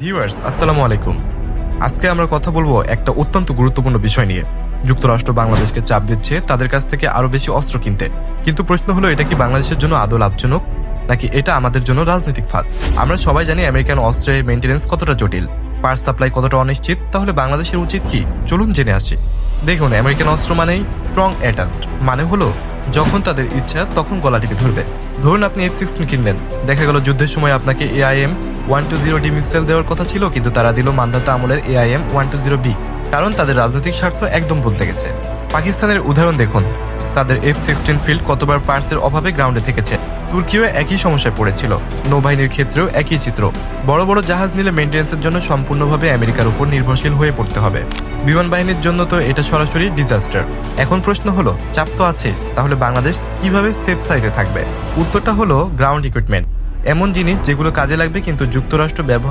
Viewers আসসালামু আলাইকুম। আজকে আমরা কথা বলবো একটা অত্যন্ত গুরুত্বপূর্ণ বিষয় নিয়ে। যুক্তরাষ্ট্র বাংলাদেশকে চাপ দিচ্ছে তাদের কাছ থেকে আরো বেশি অস্ত্র কিনতে, কিন্তু প্রশ্ন হলো এটা কি বাংলাদেশের জন্য আদৌ লাভজনক, নাকি এটা আমাদের জন্য রাজনৈতিক ফাঁদ? আমরা সবাই জানি আমেরিকান অস্ত্রের মেইনটেনেন্স কতটা জটিল, পার্ট সাপ্লাই কতটা অনিশ্চিত। তাহলে বাংলাদেশের উচিত কি? চলুন জেনে আসি। দেখুন, আমেরিকান অস্ত্র মানেই স্ট্রং অ্যাটাচড, মানে হলো যখন তাদের ইচ্ছা তখন গলা টিপে ধরবে। ধরুন আপনি F-16 কিনলেন, দেখা গেল যুদ্ধের সময় আপনাকে AIM-120D মিসাইল দেওয়ার কথা ছিল, কিন্তু তারা দিল মান্দাতা আমলের AIM-120B, কারণ তাদের রাজনৈতিক স্বার্থ একদম বদলে গেছে। পাকিস্তানের উদাহরণ দেখুন, তাদের F-16 ফিল্ড কতবার পার্টসের অভাবে গ্রাউন্ডে থেকেছে। তুর্কিও একই সমস্যায় পড়েছিল। নৌবাহিনীর ক্ষেত্রেও একই চিত্র। বড় বড় জাহাজ নিলে মেইনটেন্সের জন্য সম্পূর্ণভাবে আমেরিকার উপর নির্ভরশীল হয়ে পড়তে হবে। বিমান বাহিনীর জন্য তো এটা সরাসরি ডিজাস্টার। এখন প্রশ্ন হলো, চাপ তো আছে, তাহলে বাংলাদেশ কিভাবে সেফ সাইডে থাকবে? উত্তরটা হলো গ্রাউন্ড ইকুইপমেন্ট, এমন জিনিস যেগুলো কাজে লাগবে কিন্তু যুক্তরাষ্ট্র ব্যবহার